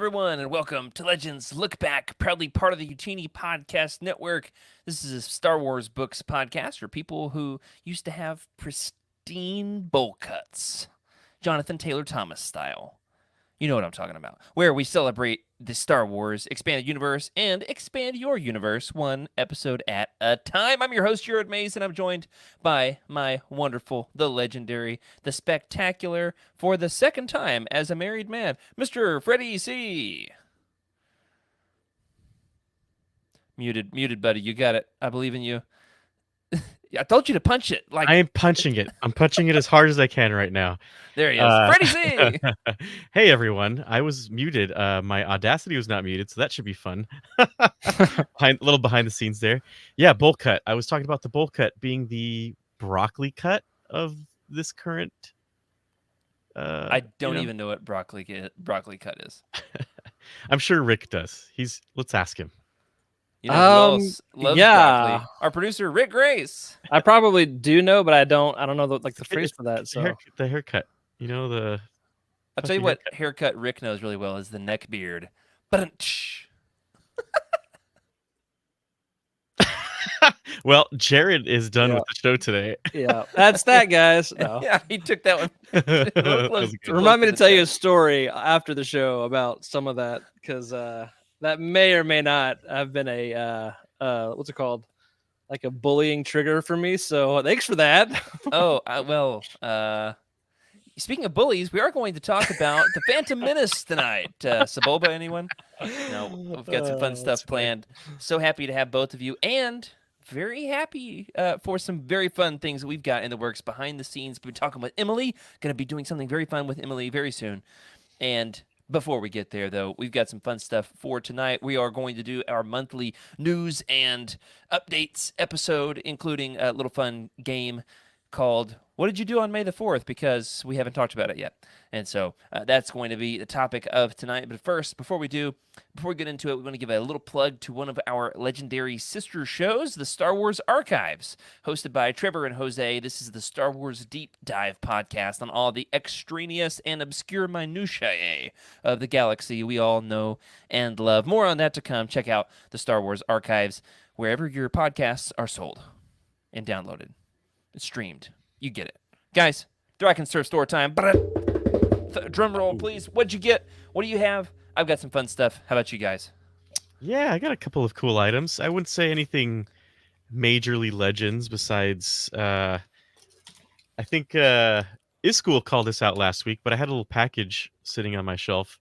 everyone, and welcome to Legends Lookback, proudly part of the Utini Podcast Network. This is a Star Wars books podcast for people who used to have pristine bowl cuts, Jonathan Taylor Thomas style. You know what I'm talking about. Where we celebrate the Star Wars expanded universe and expand your universe one episode at a time. I'm your host, Jared Mays, and I'm joined by my wonderful, the legendary, the spectacular, for the second time as a married man, Mr. Freddie C. Muted, buddy. You got it. I believe in you. I told you to punch it. I am punching it. I'm punching it as hard as I can right now. There he is. Freddie C. Hey, everyone. I was muted. My Audacity was not muted, so that should be fun. A little behind the scenes there. Yeah, bowl cut. I was talking about the bowl cut being the broccoli cut of this current. I don't even know what broccoli cut is. I'm sure Rick does. Let's ask him. You know who else loves broccoli? Our producer, Rick Grace. I probably do know, but I don't know the phrase for that. So the haircut. You know the. I'll tell you what haircut Rick knows really well is the neck beard. Well, Jared is done with the show today. Yeah, that's that, guys. No. Yeah, he took that one. Remind me to tell you a story after the show about some of that, because that may or may not have been a what's it called, like a bullying trigger for me. So thanks for that. Speaking of bullies, we are going to talk about the Phantom Menace tonight. Saboba, anyone? No, we've got some fun stuff planned. So happy to have both of you, and very happy for some very fun things that we've got in the works behind the scenes. We've been talking with Emily. Going to be doing something very fun with Emily very soon. And before we get there, though, we've got some fun stuff for tonight. We are going to do our monthly news and updates episode, including a little fun game called What Did You Do on May the 4th? Because we haven't talked about it yet. And so that's going to be the topic of tonight. But first, before we get into it, we want to give a little plug to one of our legendary sister shows, the Star Wars Archives, hosted by Trevor and Jose. This is the Star Wars Deep Dive podcast on all the extraneous and obscure minutiae of the galaxy we all know and love. More on that to come. Check out the Star Wars Archives wherever your podcasts are sold and downloaded. It's streamed. You get it. Guys, Dragon Surf Store time. Drum roll, please. What'd you get? What do you have? I've got some fun stuff. How about you guys? Yeah, I got a couple of cool items. I wouldn't say anything majorly Legends besides, I think Iskul called this out last week, but I had a little package sitting on my shelf.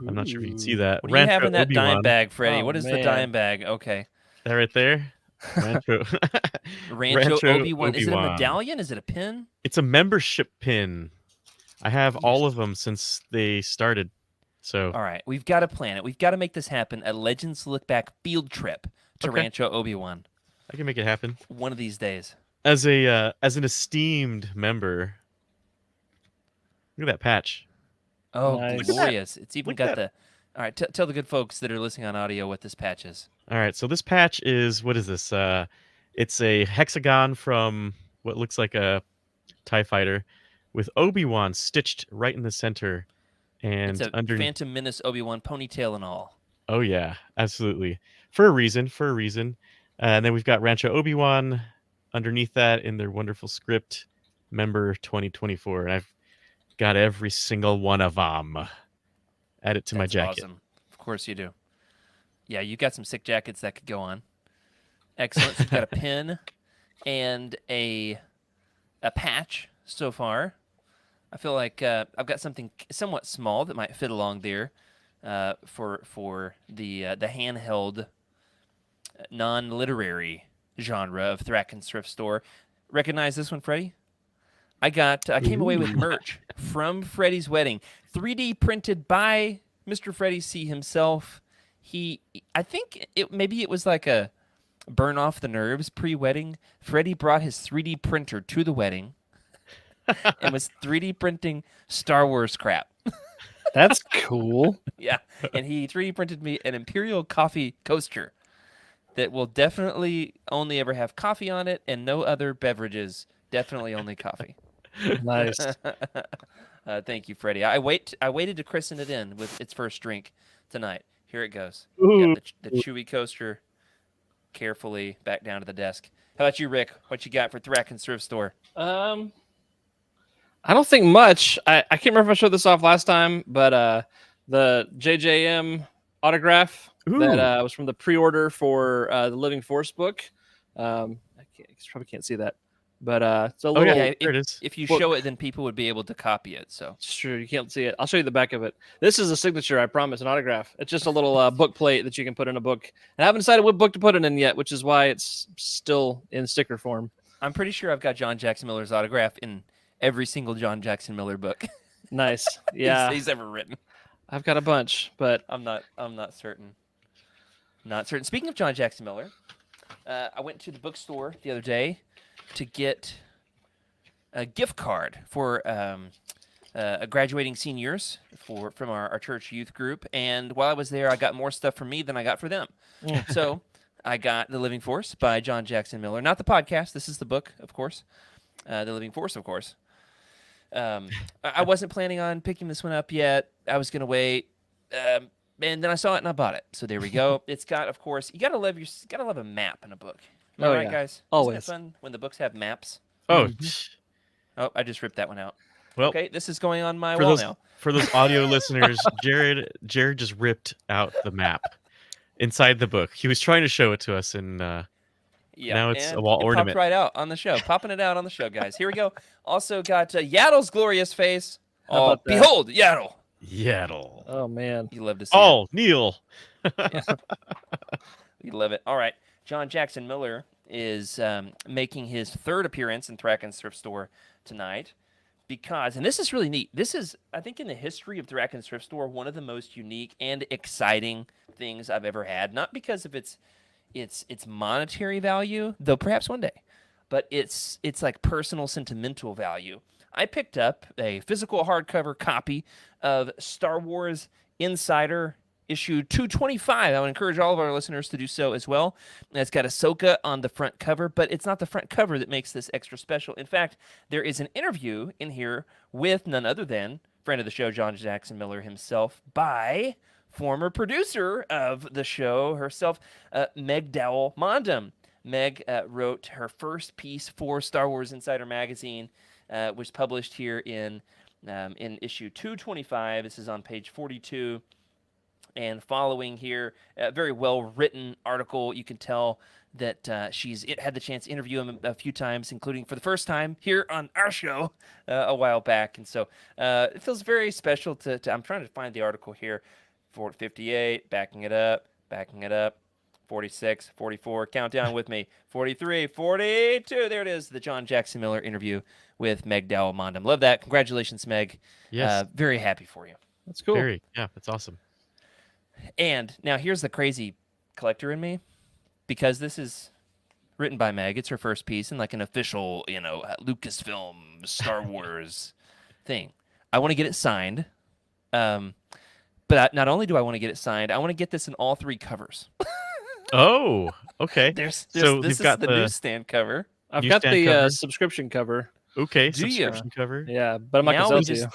I'm not sure if you can see that. What do you have in that dime bag, Freddie? What is the dime bag? Okay. That right there? Rancho Obi-Wan. Is it a medallion? Is it a pin? It's a membership pin. I have all of them since they started. So all right, we've got to plan it. We've got to make this happen. A Legends Look Back field trip to Rancho Obi-Wan. I can make it happen one of these days. As an esteemed member. Look at that patch. Oh, nice. Glorious! It's even got the. All right, tell the good folks that are listening on audio what this patch is. All right, so this patch is, what is this? It's a hexagon from what looks like a TIE fighter with Obi-Wan stitched right in the center. And it's a Phantom Menace Obi-Wan ponytail and all. Oh, yeah, absolutely. For a reason. And then we've got Rancho Obi-Wan underneath that in their wonderful script, Member 2024. And I've got every single one of them. Add it to my jacket. Awesome. Of course you do. Yeah, you got some sick jackets that could go on. Excellent. So you've got a pin and a patch so far. I feel like I've got something somewhat small that might fit along there for the handheld, non-literary genre of Thraken's thrift store. Recognize this one, Freddie? I came away with merch from Freddie's wedding, 3D printed by Mr. Freddie C himself. I think maybe it was like a burn off the nerves pre-wedding. Freddie brought his 3D printer to the wedding and was 3D printing Star Wars crap. That's cool. Yeah, and he 3D printed me an Imperial coffee coaster that will definitely only ever have coffee on it and no other beverages. Definitely only coffee. Nice. Thank you, Freddie. I waited to christen it in with its first drink tonight. Here it goes. Ooh. Got the chewy coaster carefully back down to the desk. How about you, Rick? What you got for Thraken's thrift store? I don't think much. I can't remember if I showed this off last time, but the JJM autograph that was from the pre-order for the Living Force book. You probably can't see that, but it's a little. Yeah, there it is. If you book. show it, then people would be able to copy it. So It's true. You can't see it. I'll show you the back of it. This is a signature, I promise, an autograph. It's just a little book plate that you can put in a book. I haven't decided what book to put it in yet, which is why it's still in sticker form. I'm pretty sure I've got John Jackson Miller's autograph in every single John Jackson Miller book. Nice. Yeah. he's ever written. I've got a bunch, but I'm not certain. Not certain. Speaking of John Jackson Miller, I went to the bookstore the other day to get a gift card for graduating seniors from our church youth group. And while I was there, I got more stuff for me than I got for them. So I got The Living Force by John Jackson Miller. Not the podcast. This is the book, of course. The Living Force, of course. I wasn't planning on picking this one up yet. I was going to wait. And then I saw it and I bought it. So there we go. It's got, of course, you gotta love a map in a book. Am I right, guys? Always. Isn't it fun when the books have maps? Oh, Oh, I just ripped that one out. well, Okay, this is going on my wall now. for those audio listeners, Jared just ripped out the map inside the book. He was trying to show it to us, and Yeah, now it's and a wall it ornament. popped right out on the show. Popping it out on the show, guys. Here we go. Also got Yaddle's glorious face. How about that? Behold, Yaddle. Yaddle. oh man. You love to see it. Oh, Neil. We love it. All right. John Jackson Miller is making his third appearance in Thraken's thrift store tonight because, and this is really neat. This is, I think, in the history of Thraken's thrift store, one of the most unique and exciting things I've ever had. Not because of its monetary value, though perhaps one day, but it's like personal sentimental value. I picked up a physical hardcover copy of Star Wars Insider issue 225. I would encourage all of our listeners to do so as well. And it's got Ahsoka on the front cover, but it's not the front cover that makes this extra special. In fact, there is an interview in here with none other than friend of the show, John Jackson Miller himself, by former producer of the show herself, Meg Dowell Mondam. Meg wrote her first piece for Star Wars Insider magazine, was published here in issue 225. This is on page 42. And following here, a very well-written article. You can tell that she's had the chance to interview him a few times, including for the first time here on our show a while back. And so it feels very special to I'm trying to find the article here. 58, backing it up, 46, 44, count down with me, 43, 42. There it is, the John Jackson Miller interview with Meg Dowell Mondam. Love that. Congratulations, Meg. Yes. Very happy for you. That's cool. Yeah, that's awesome. And now here's the crazy collector in me, because this is written by Meg. It's her first piece in like an official, Lucasfilm Star Wars thing. I want to get it signed. But not only do I want to get it signed, I want to get this in all three covers. Oh, okay. This So is you've got the the newsstand cover. I've got Newsstand the cover? subscription cover. Okay, Do you? subscription cover. Yeah, but I'm not Now gonna we sell it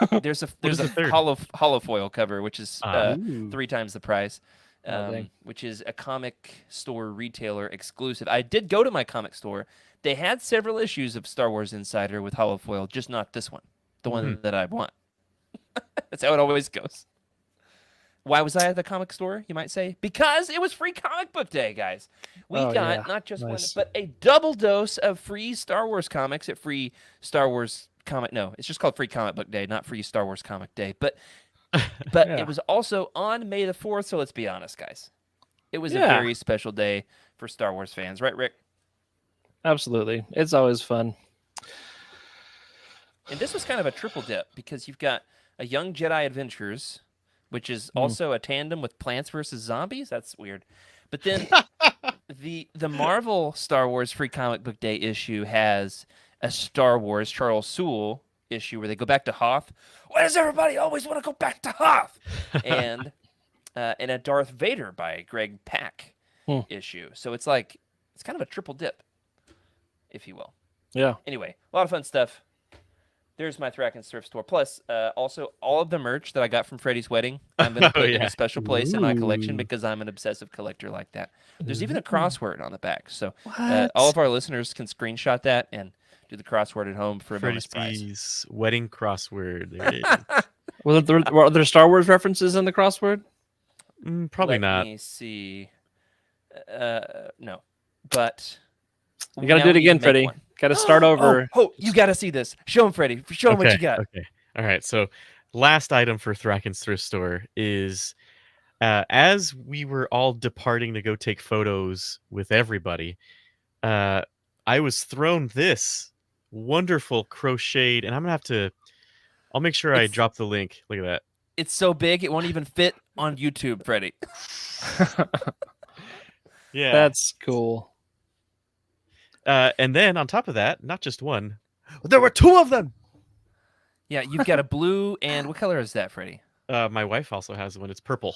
to you. There's a is the third? holofoil cover, which is Ooh. 3 times the price, Oh, dang. which is a comic store retailer exclusive. I did go to my comic store. They had several issues of Star Wars Insider with holofoil, just not this one, the one that I want. That's how it always goes. Why was I at the comic store, you might say? Because it was free comic book day, guys. We Oh, got yeah. not just Nice. one, but a double dose of free Star Wars comics at free Star Wars comic. No, it's just called free comic book day, not free Star Wars comic day. But Yeah. it was also on May the 4th, so let's be honest, guys. It was a Yeah. very special day for Star Wars fans. Right, Rick? Absolutely. It's always fun. And this was kind of a triple dip because you've got a Young Jedi Adventures, which is also a tandem with Plants vs. Zombies. That's weird. But then the Marvel Star Wars Free Comic Book Day issue has a Star Wars Charles Soule issue where they go back to Hoth. Why does everybody always want to go back to Hoth? and a Darth Vader by Greg Pak issue. So it's kind of a triple dip, if you will. Yeah. Anyway, a lot of fun stuff. there's my Thraken's thrift store. Plus, also all of the merch that I got from Freddie's wedding, I'm gonna put in yeah. a special place in my collection Ooh. because I'm an obsessive collector like that. There's even a crossword on the back, so What? all of our listeners can screenshot that and do the crossword at home for a Freddie bonus prize. C's wedding crossword. There it is. Were there Star Wars references in the crossword? Probably Let not. me see. No, but You got to now do it we need again, make Freddie. one. Got to start over. Oh, you got to see this. Show him, Freddie. Show him what you Okay. got. Okay. All right. So, last item for Thraken's thrift store is as we were all departing to go take photos with everybody, I was thrown this wonderful crocheted, and I'm gonna have to. I'll make sure I It's- drop the link. Look at that. It's so big it won't even fit on YouTube, Freddie. Yeah. That's cool. And then on top of that, not just one, there were two of them. Yeah, you've got a blue and what color is that, Freddie? My wife also has one. It's purple.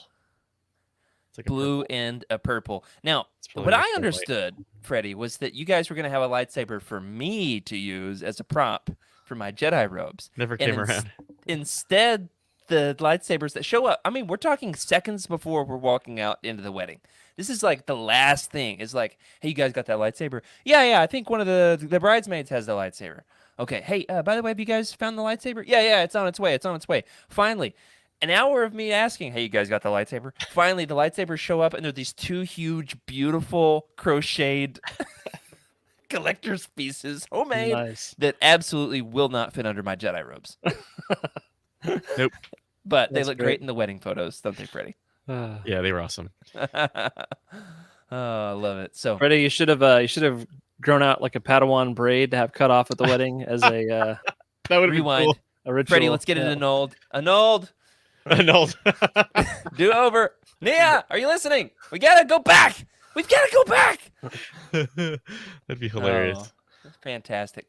It's like a Blue purple. and a purple. Now, It's probably what my I favorite light. understood, Freddie, was that you guys were going to have a lightsaber for me to use as a prop for my Jedi robes. Never And came around. Instead, the lightsabers that show up, I mean, we're talking seconds before we're walking out into the wedding. This is like the last thing. It's like, hey, you guys got that lightsaber? Yeah, I think one of the bridesmaids has the lightsaber. Okay, hey, by the way, have you guys found the lightsaber? Yeah, it's on its way. It's on its way. Finally, an hour of me asking, hey, you guys got the lightsaber? Finally, the lightsabers show up, and they're these two huge, beautiful, crocheted collector's pieces, homemade, Nice. that absolutely will not fit under my Jedi robes. Nope. But they That's look great. great in the wedding photos, don't they, Freddie? Yeah, they were awesome. Oh, I love it. So Freddie, you should have grown out like a Padawan braid to have cut off at the wedding as a That would have been rewind. cool. a ritual. Freddie, let's get it annulled. Annulled. Annulled. Do over. Nia, are you listening? We gotta go back. We've gotta go back. That'd be hilarious. Oh, fantastic.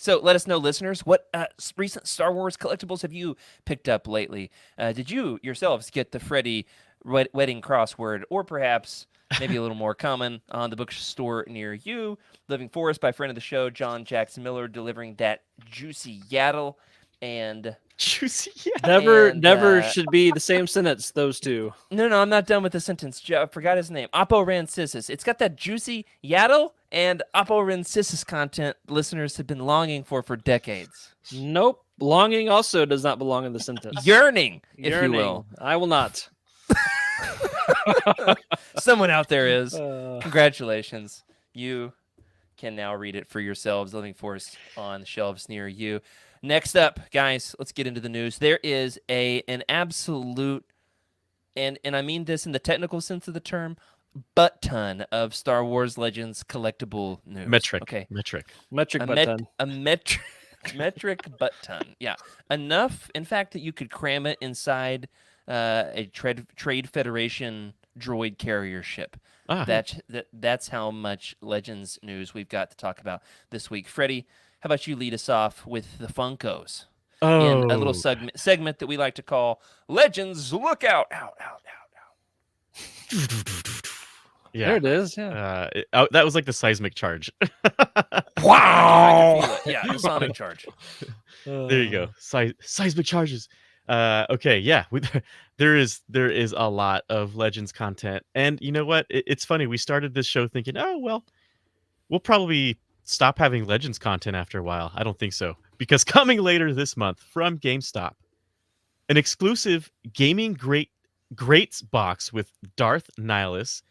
So let us know, listeners, what recent Star Wars collectibles have you picked up lately? Did you yourselves get the Freddie wedding crossword, or perhaps maybe a little more common on the bookstore near you? Living Forest by friend of the show, John Jackson Miller, delivering that juicy yaddle. And Juicy. Yeah. Never and, should be the same sentence. Those two. no, I'm not done with the sentence. I forgot his name. Oppo Rancisis. It's got that juicy yaddle and Oppo Rancisis content listeners have been longing for decades. Nope. Longing also does not belong in the sentence. Yearning, if Yearning. you will. I will not. Someone out there is. Uh, Congratulations. You can now read it for yourselves. Living Forest on the shelves near you. Next up, guys, let's get into the news. There is an absolute, and I mean this in the technical sense of the term, butt ton of Star Wars Legends collectible news. Metric. Okay. Metric A metric butt ton. Yeah. Enough, in fact, that you could cram it inside a Trade Federation droid carrier ship. Ah, That's how much Legends news we've got to talk about this week. Freddie, how about you lead us off with the Funkos in a little segment that we like to call Legends Lookout. Out. yeah. There it is. Yeah. That was like the seismic charge. Wow! Yeah, the sonic charge. There you go. Seismic charges. Okay, yeah. There is a lot of Legends content, and you know what? It's funny. We started this show thinking, oh well, we'll probably stop having Legends content after a while. I don't think so, because coming later this month from GameStop, an exclusive gaming greats box with Darth Nihilus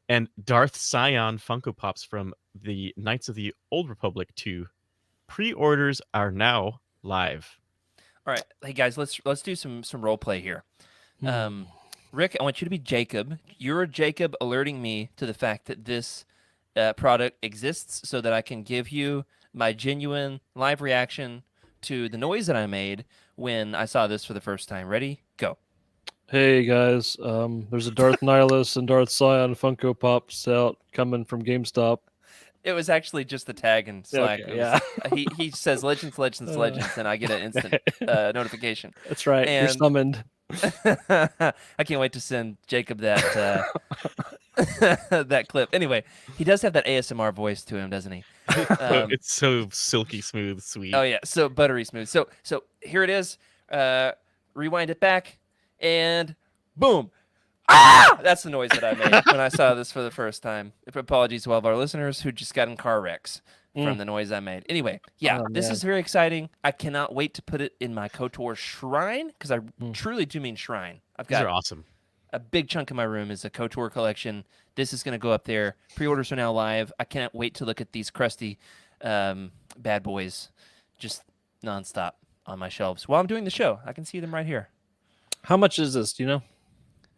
and Darth Scion Funko Pops from the Knights of the Old Republic 2. Pre-orders are now live. All right, hey guys, let's do some role play here. Rick, I want you to be Jacob. You're Jacob alerting me to the fact that this product exists so that I can give you my genuine live reaction to the noise that I made when I saw this for the first time. Ready? Go. Hey guys, there's a Darth Nihilus and Darth Scion Funko Pops out coming from GameStop. It was actually just the tag in Slack. Okay, It yeah. was- he says Legends, and I get an instant notification. That's right. You're And- summoned. I can't wait to send Jacob that that clip. Anyway, he does have that ASMR voice to him, doesn't he? It's so silky smooth, sweet. Oh yeah, so buttery smooth. So here it is. Rewind it back, and boom. Ah! That's the noise that I made when I saw this for the first time. Apologies to all of our listeners who just got in car wrecks from the noise I made. Anyway, yeah, this is very exciting. I cannot wait to put it in my KOTOR shrine, because I truly do mean shrine. I've These got are awesome. a big chunk of my room is a KOTOR collection. This is going to go up there. Pre-orders are now live. I can't wait to look at these crusty bad boys just nonstop on my shelves while I'm doing the show. I can see them right here. How much is this? Do you know?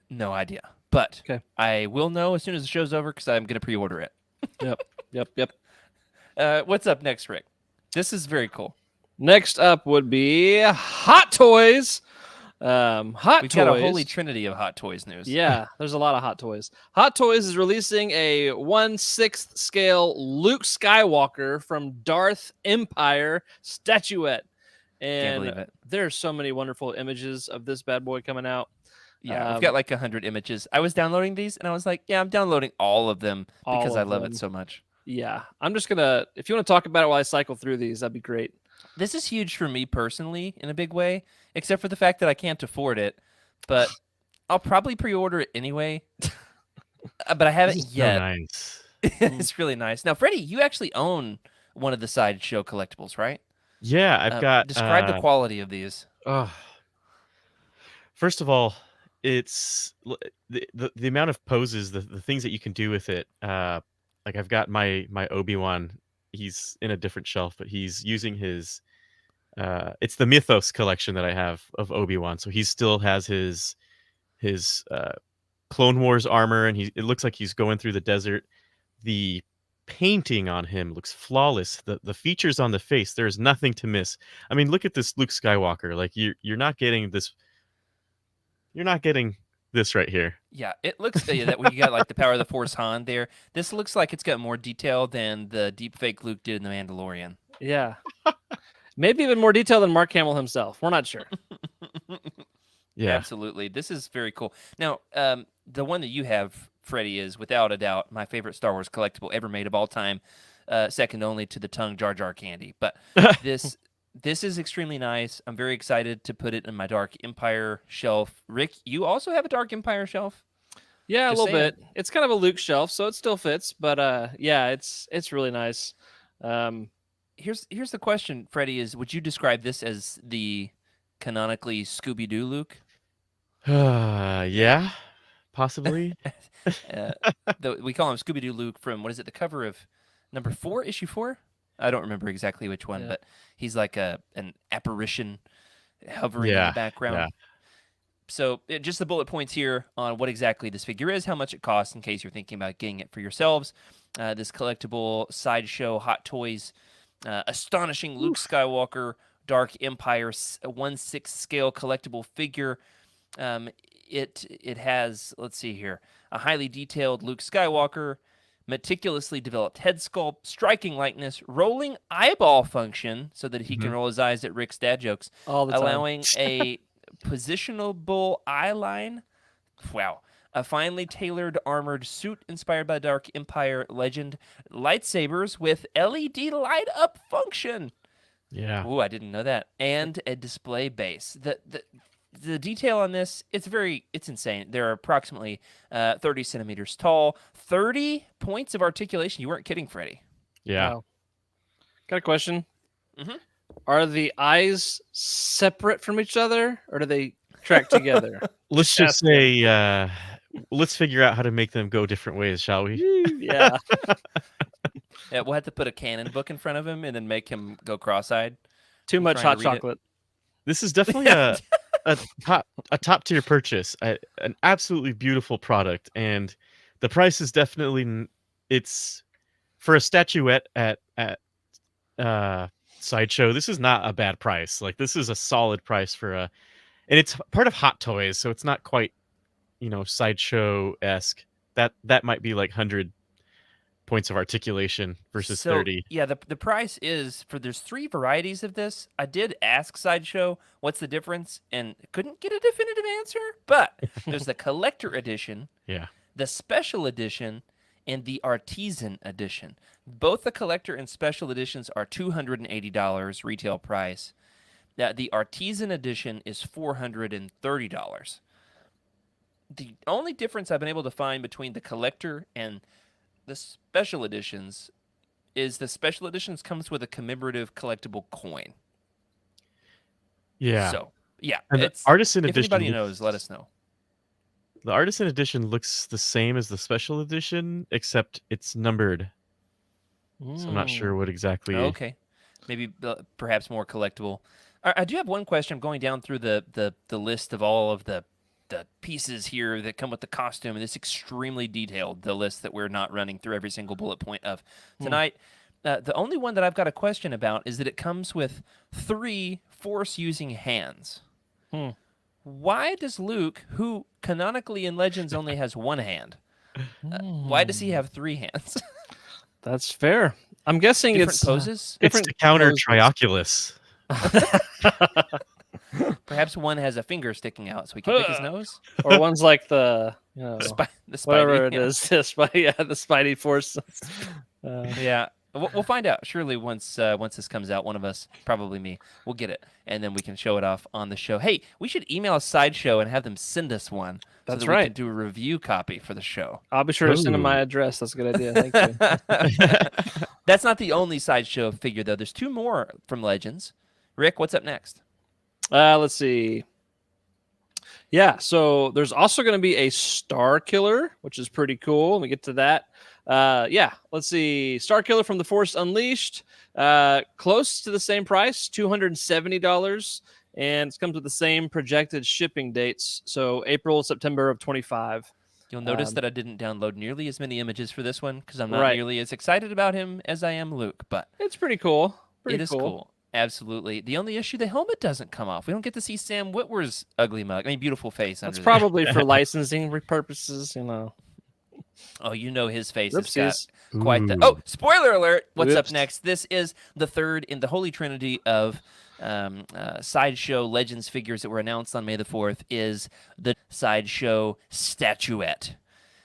No idea. But Okay. I will know as soon as the show's over, because I'm going to pre-order it. Yep. What's up next, Rick? This is very cool. Next up would be Hot Toys. We've got a holy trinity of Hot Toys news. Yeah, there's a lot of Hot Toys. Hot Toys is releasing a 1/6 scale Luke Skywalker from Darth Empire statuette. Can't believe And it. there's so many wonderful images of this bad boy coming out. Yeah, we've got like 100 images. I was downloading these, and I was like, yeah, I'm downloading all of them because I love it so much. Yeah, I'm just going to, if you want to talk about it while I cycle through these, that'd be great. This is huge for me personally in a big way, except for the fact that I can't afford it. But I'll probably pre-order it anyway. But I haven't yet. So nice. It's really nice. Now, Freddie, you actually own one of the Sideshow collectibles, right? Yeah, I've got. Describe the quality of these. First of all, it's the amount of poses, the things that you can do with it. Like I've got my Obi-Wan. He's in a different shelf, but he's using his. It's the Mythos collection that I have of Obi-Wan. So he still has his Clone Wars armor, and it looks like he's going through the desert. The painting on him looks flawless. The features on the face, there's nothing to miss. I mean, look at this Luke Skywalker. Like you're not getting this. You're not getting this right here. Yeah, it looks that when you got like the Power of the Force Han there, this looks like it's got more detail than the deepfake Luke did in The Mandalorian. Yeah. Maybe even more detail than Mark Hamill himself. We're not sure. Yeah, absolutely. This is very cool. Now, the one that you have, Freddie, is without a doubt my favorite Star Wars collectible ever made of all time, second only to the tongue Jar Jar candy. But this is extremely nice. I'm very excited to put it in my Dark Empire shelf. Rick, you also have a Dark Empire shelf? Yeah, Just a little saying. bit. It's kind of a Luke shelf, so it still fits. But yeah, it's really nice. Here's the question, Freddie, is would you describe this as the canonically Scooby-Doo Luke? Yeah, possibly. We call him Scooby-Doo Luke from, what is it, the cover of number 4, issue 4? I don't remember exactly which one, but he's like an apparition hovering in the background. Yeah. So just the bullet points here on what exactly this figure is, how much it costs, in case you're thinking about getting it for yourselves. This collectible Sideshow Hot Toys, astonishing Luke Skywalker Dark Empire 1/6 scale collectible figure. It has, let's see here, a highly detailed Luke Skywalker, meticulously developed head sculpt, striking likeness, rolling eyeball function so that he can roll his eyes at Rick's dad jokes, all the time. allowing a positionable eye line. Wow. A finely tailored armored suit inspired by Dark Empire legend, lightsabers with LED light up function. Yeah. Ooh, I didn't know that. And a display base. The detail on this, it's insane. They're approximately 30 centimeters tall, 30 points of articulation. You weren't kidding, Freddie. Yeah. Wow. Got a question. Mhm. Are the eyes separate from each other, or do they track together? Let's just say, let's figure out how to make them go different ways, shall we? Yeah. Yeah, we'll have to put a canon book in front of him and then make him go cross-eyed. Too much trying hot to read it. chocolate. This is definitely a top tier purchase. An absolutely beautiful product, and the price is definitely it's for a statuette at Sideshow. This is not a bad price. Like, this is a solid price for and it's part of Hot Toys, so it's not quite Sideshow-esque. That might be like 100 points of articulation versus 30. Yeah, the price is there's 3 varieties of this. I did ask Sideshow what's the difference and couldn't get a definitive answer, but there's the collector edition. Yeah. the special edition, and the artisan edition. Both the collector and special editions are $280 retail price. The artisan edition is $430. The only difference I've been able to find between the collector and the special editions is the special editions comes with a commemorative collectible coin. Yeah. So, yeah. And the It's, artisan if edition anybody looks- knows, let us know. The artisan edition looks the same as the special edition, except it's numbered. So I'm not sure what exactly. Okay. Maybe perhaps more collectible. I do have one question. I'm going down through the list of all of the pieces here that come with the costume, and it's extremely detailed, the list that we're not running through every single bullet point of tonight. The only one that I've got a question about is that it comes with 3 force-using hands. Why does Luke, who canonically in Legends only has 1 hand, why does he have 3 hands? That's fair. I'm guessing Different it's poses? It's to counter poses. Trioculus. Perhaps one has a finger sticking out so he can pick his nose? or one's like the The whatever Spidey, it yeah. is. The Spidey Force. Yeah, we'll find out. Surely once this comes out, one of us, probably me, will get it, and then we can show it off on the show. Hey, we should email a Sideshow and have them send us one. That's so that we right. can do a review copy for the show. I'll be sure to send him my Ooh. address. That's a good idea. Thank you. That's not the only Sideshow figure, though. There's 2 more from Legends. Rick, what's up next? Let's see. Yeah, so there's also going to be a Star Killer, which is pretty cool. Let me get to that. Yeah, let's see. Star Killer from the Force Unleashed, close to the same price, $270, and it comes with the same projected shipping dates. So April, September of 25. You'll notice that I didn't download nearly as many images for this one because I'm not Right. nearly as excited about him as I am Luke, but It's pretty cool. it is cool. Absolutely. The only issue, the helmet doesn't come off. We don't get to see Sam Witwer's ugly mug. I mean, beautiful face. That's under probably for licensing purposes, you know. there. Oh, you know his face has got Oopsies. quite the. Ooh. Oh, spoiler alert! What's up Oops. next? This is the third in the holy trinity of Sideshow Legends figures that were announced on May the 4th. Is the Sideshow statuette.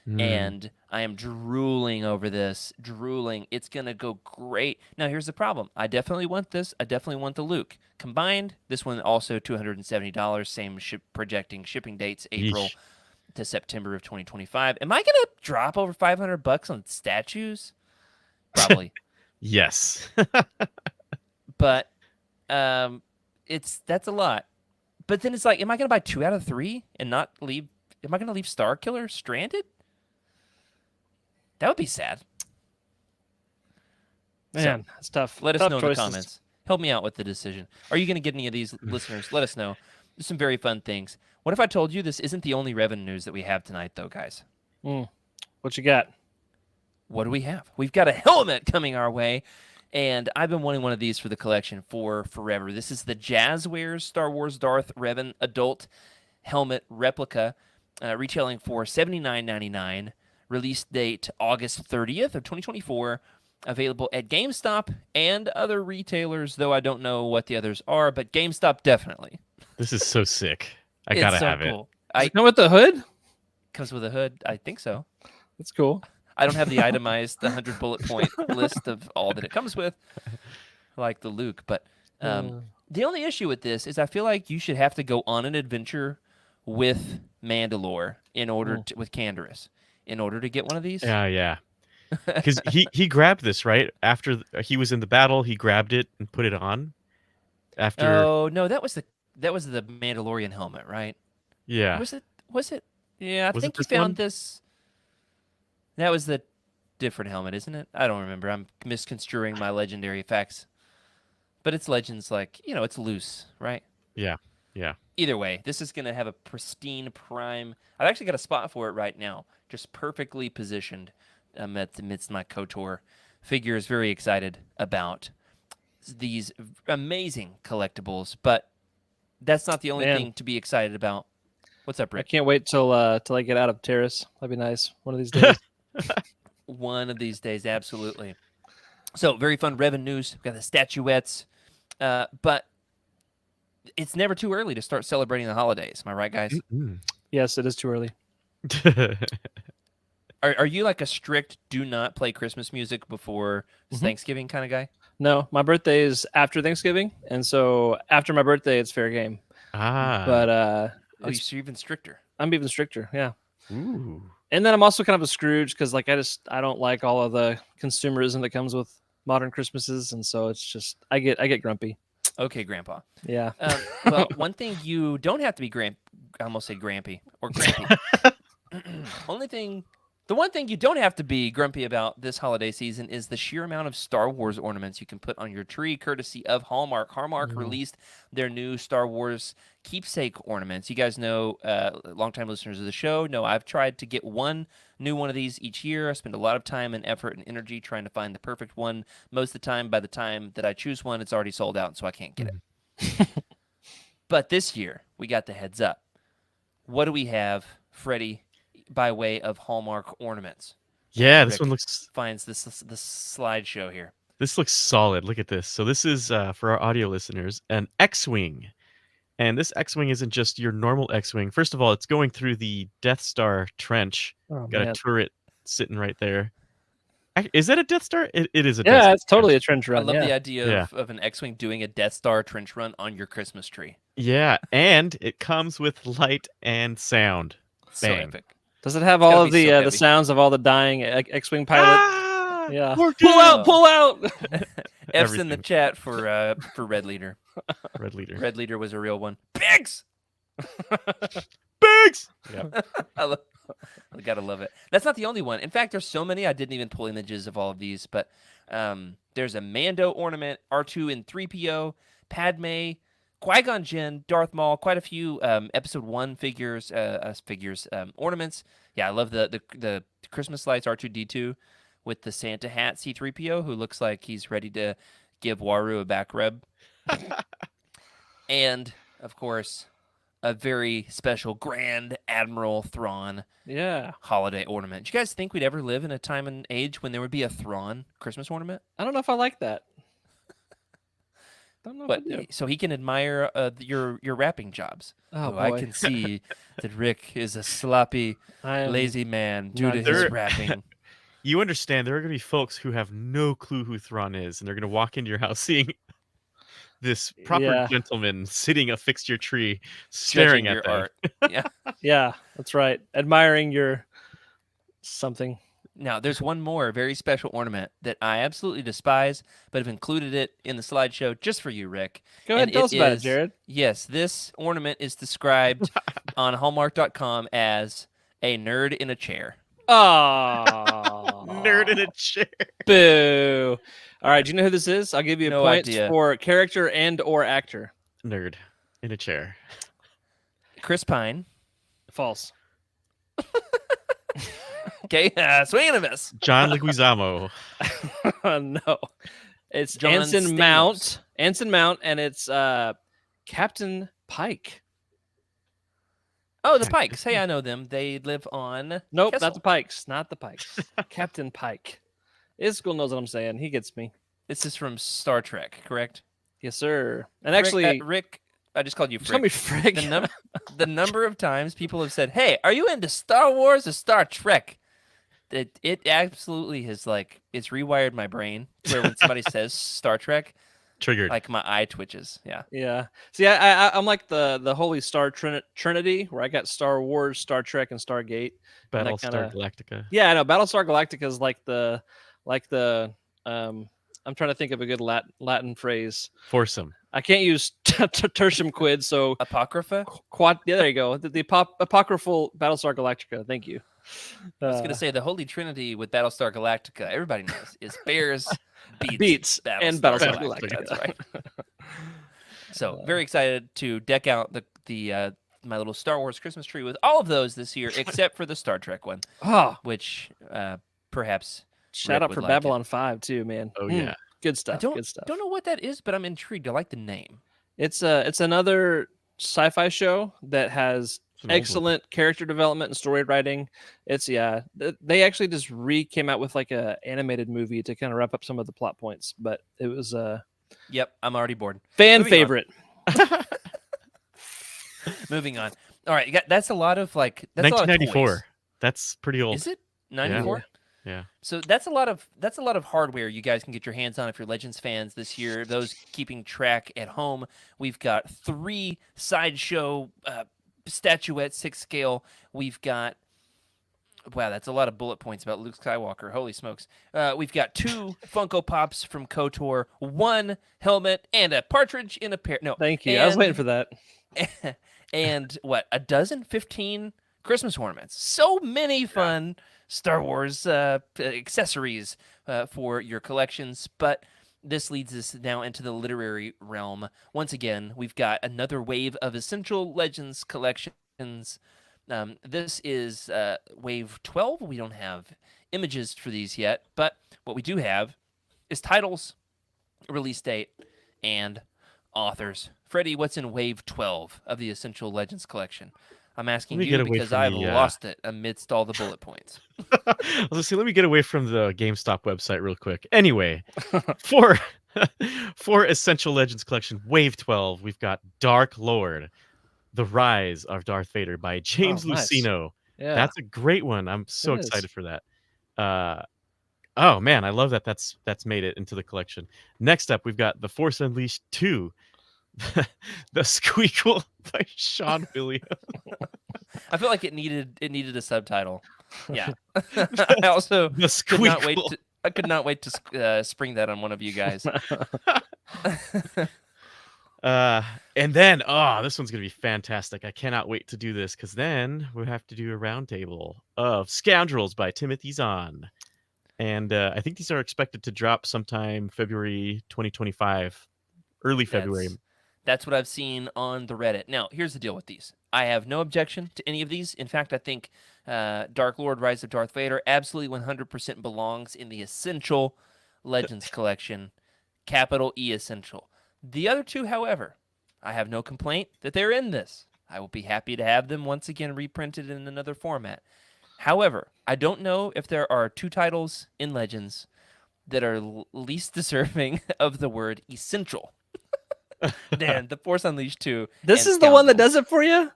And I am drooling over this. Drooling. It's going to go great. Now, here's the problem. I definitely want this. I definitely want the Luke. Combined, this one also $270. Same projecting shipping dates, April Yeesh. to September of 2025. Am I going to drop over $500 on statues? Probably. Yes. But that's a lot. But then it's like, am I going to buy 2 out of 3 and not leave? Am I going to leave Star Killer stranded? That would be sad. Man, it's tough. Let us Tough know in choices. the comments. Help me out with the decision. Are you going to get any of these listeners? Let us know. There's some very fun things. What if I told you this isn't the only revenue news that we have tonight, though, guys? What you got? What do we have? We've got a helmet coming our way, and I've been wanting one of these for the collection for forever. This is the Jazzwares Star Wars Darth Revan adult helmet replica, retailing for $79.99. Release date August 30th of 2024. Available at GameStop and other retailers, though I don't know what the others are, but GameStop definitely. This is so sick. I It's gotta so have cool. Does it come with the hood? Comes with a hood. I think so. That's cool. I don't have the itemized 100 bullet point list of all that it comes with, like the Luke. But the only issue with this is I feel like you should have to go on an adventure with Mandalore in order to, with Canderous in order to get one of these. it. Yeah. Because he grabbed this right after he was in the battle. He grabbed it and put it on. After Oh no, that was the Mandalorian helmet, right? yeah, Was it? Yeah, I Was it think you this one? found this. That was the different helmet, isn't it? I don't remember. I'm misconstruing my legendary facts. But it's Legends, like, it's loose, right? yeah. Either way, this is going to have a pristine prime. I've actually got a spot for it right now, just perfectly positioned amidst my KOTOR figures. Very excited about these amazing collectibles, but that's not the only Man. thing to be excited about. What's up, I Rick? can't wait till I get out of Terrace. That'd be nice. One of these days. One of these days, absolutely. So, very fun Revan news. We've got the statuettes, but it's never too early to start celebrating the holidays. Am I right, guys? Yes, it is too early. Are you like a strict do not play Christmas music before Mhm. Thanksgiving kind of guy? No, my birthday is after Thanksgiving, and so after my birthday, it's fair game. Ah. But Oh, you're even stricter. I'm even stricter. Yeah. Ooh. And then I'm also kind of a Scrooge because like I don't like all of the consumerism that comes with modern Christmases, and so it's just I get grumpy. Okay, Grandpa. Yeah. Well, one thing you don't have to be I almost say grampy or grampy. The one thing you don't have to be grumpy about this holiday season is the sheer amount of Star Wars ornaments you can put on your tree, courtesy of Hallmark. Hallmark released their new Star Wars keepsake ornaments. You guys know, longtime listeners of the show know I've tried to get one new one of these each year. I spend a lot of time and effort and energy trying to find the perfect one. Most of the time, by the time that I choose one, it's already sold out, so I can't get it. But this year, we got the heads up. What do we have, Freddie, by way of Hallmark ornaments? Yeah, this Rick one looks. finds this slideshow here. This looks solid. Look at this. So this is for our audio listeners an X-wing, and this X-wing isn't just your normal X-wing. First of all, it's going through the Death Star trench. Oh, Got man. a turret sitting right there. Is that a Death Star? It is a Death Yeah, Star. it's totally a trench run. I love yeah. the idea Yeah. of an X-wing doing a Death Star trench run on your Christmas tree. Yeah, and it comes with light and sound. So Bang. epic. Does it have gotta all of be the so the heavy. sounds of all the dying X-wing pilots? Ah! Yeah. Poor Pull out! girl! Pull out! F's in the Everything. chat for Red Leader. Red leader. Red Leader was a real one. Pigs! Pigs! Yep. I gotta love it. That's not the only one. In fact, there's so many I didn't even pull images of all of these, but there's a Mando ornament, R2 and 3PO, Padme, Qui-Gon Jinn, Darth Maul, quite a few Episode 1 figures, ornaments. Yeah, I love the Christmas lights R2-D2 with the Santa hat C-3PO, who looks like he's ready to give Waru a back rub. And, of course, a very special Grand Admiral Thrawn Yeah. holiday ornament. Do you guys think we'd ever live in a time and age when there would be a Thrawn Christmas ornament? I don't know if I like that. Don't know But if I do. so he can admire your wrapping jobs. Oh, I boy. can see that Rick is a sloppy, I am lazy man due not to there. his wrapping. You understand there are going to be folks who have no clue who Thrawn is, and they're going to walk into your house seeing this proper Yeah. gentleman sitting affixed to your tree, staring Judging at your them. art. Yeah. Yeah, that's right. Admiring your something. Now, there's one more very special ornament that I absolutely despise, but have included it in the slideshow just for you, Rick. Go ahead And and tell us about it, is- Jared. Yes, this ornament is described on Hallmark.com as a nerd in a chair. Oh, Nerd in a chair. boo! All right, do you know who this is? I'll give you No points idea. for character and or actor. Nerd in a chair. Chris Pine. False. Okay, swing and a miss. John Leguizamo. No, it's John Anson Stamos. Mount. Anson Mount, and it's Captain Pike. Oh, the Pikes. Hey, I know them. They live on. Nope, Kessel. not the Pikes. Not the Pikes. Captain Pike. His school knows what I'm saying. He gets me. This is from Star Trek, correct? Yes, sir. And Frick- actually, Rick, I just called you just call me Frick. Frick. The number of times people have said, "Hey, are you into Star Wars or Star Trek?" It absolutely has it's rewired my brain where when somebody says Star Trek, Triggered. like my eye twitches. Yeah. Yeah. See, I'm like the Holy Star Trinity, where I got Star Wars, Star Trek, and Stargate. and I Battlestar kinda- Galactica. Yeah, I know. Battlestar Galactica is like the I'm trying to think of a good Latin phrase. Foursome. I can't use tertium quid, so Apocrypha. quad. Yeah, there you go. The apocryphal Battlestar Galactica. Thank you. I was gonna say the Holy Trinity with Battlestar Galactica. Everybody knows is Bears, Beats and Battlestar Galactica. That's right. So very excited to deck out the my little Star Wars Christmas tree with all of those this year, except for the Star Trek one, Oh, which perhaps shout Rick out would for like it. Babylon 5 too, man. Oh, Mm, yeah. good I stuff. don't Good stuff. don't know what that is, but I'm intrigued. I like the name. It's another sci-fi show that has It's an old one. excellent character development and story writing. It's they actually just came out with like a animated movie to kind of wrap up some of the plot points, but it was a Yep, I'm already bored. fan Moving on. favorite. Moving on. All right, that's a lot of that's a lot of 1994. toys. That's pretty old. Is it 94. Yeah. So that's a lot of hardware you guys can get your hands on if you're Legends fans this year. Those keeping track at home, we've got 3 Sideshow statuette 6 scale. We've got that's a lot of bullet points about Luke Skywalker. Holy smokes! We've got 2 Funko Pops from KOTOR, 1 helmet, and a partridge in a pear. No, Thank you. I was waiting for that. And what, a dozen, 15 Christmas ornaments. So many fun Star Wars accessories for your collections. But this leads us now into the literary realm. Once again, we've got another wave of Essential Legends collections. This is wave 12. We don't have images for these yet, but what we do have is titles, release date, and authors. Freddie, what's in wave 12 of the Essential Legends collection? I'm asking you because I've lost it amidst all the bullet points. I was gonna say, let me get away from the GameStop website real quick. Anyway, for Essential Legends collection, wave 12, we've got Dark Lord, The Rise of Darth Vader by James nice. Lucino. Yeah. That's a great one. I'm so excited for that. Oh man, I love that that's made it into the collection. Next up, we've got The Force Unleashed 2, The Squeakle by Sean Williams. I feel like it needed a subtitle. Yeah. I also The could not wait to spring that on one of you guys. And then, this one's gonna be fantastic. I cannot wait to do this because then we'll have to do a roundtable of Scoundrels by Timothy Zahn. And I think these are expected to drop sometime February 2025, early February. That's what I've seen on the Reddit. Now, here's the deal with these. I have no objection to any of these. In fact, I think Dark Lord, Rise of Darth Vader absolutely 100% belongs in the Essential Legends collection, capital E Essential. The other 2, however, I have no complaint that they're in this. I will be happy to have them once again reprinted in another format. However, I don't know if there are 2 titles in Legends that are least deserving of the word essential. Dan, The Force Unleashed 2. This is the one that does it for you?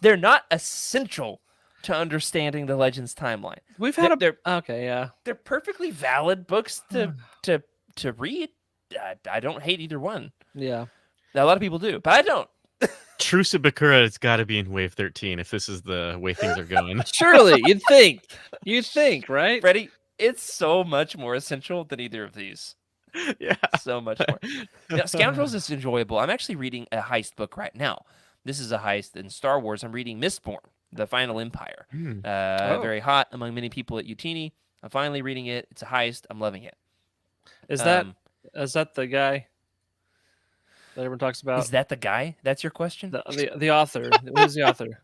They're not essential to understanding the Legends timeline. We've had They're perfectly valid books to read. I don't hate either one. Yeah. Now, a lot of people do, but I don't. Truce at Bakura has got to be in wave 13 if this is the way things are going. Surely, you'd think, right? Freddie, it's so much more essential than either of these. Yeah. So much more. Now, Scoundrels is enjoyable. I'm actually reading a heist book right now. This is a heist in Star Wars. I'm reading Mistborn, The Final Empire. Very hot among many people at Utini. I'm finally reading it. It's a heist. I'm loving it. Is that the guy that everyone talks about? Is that the guy? That's your question? The author. Who's the author?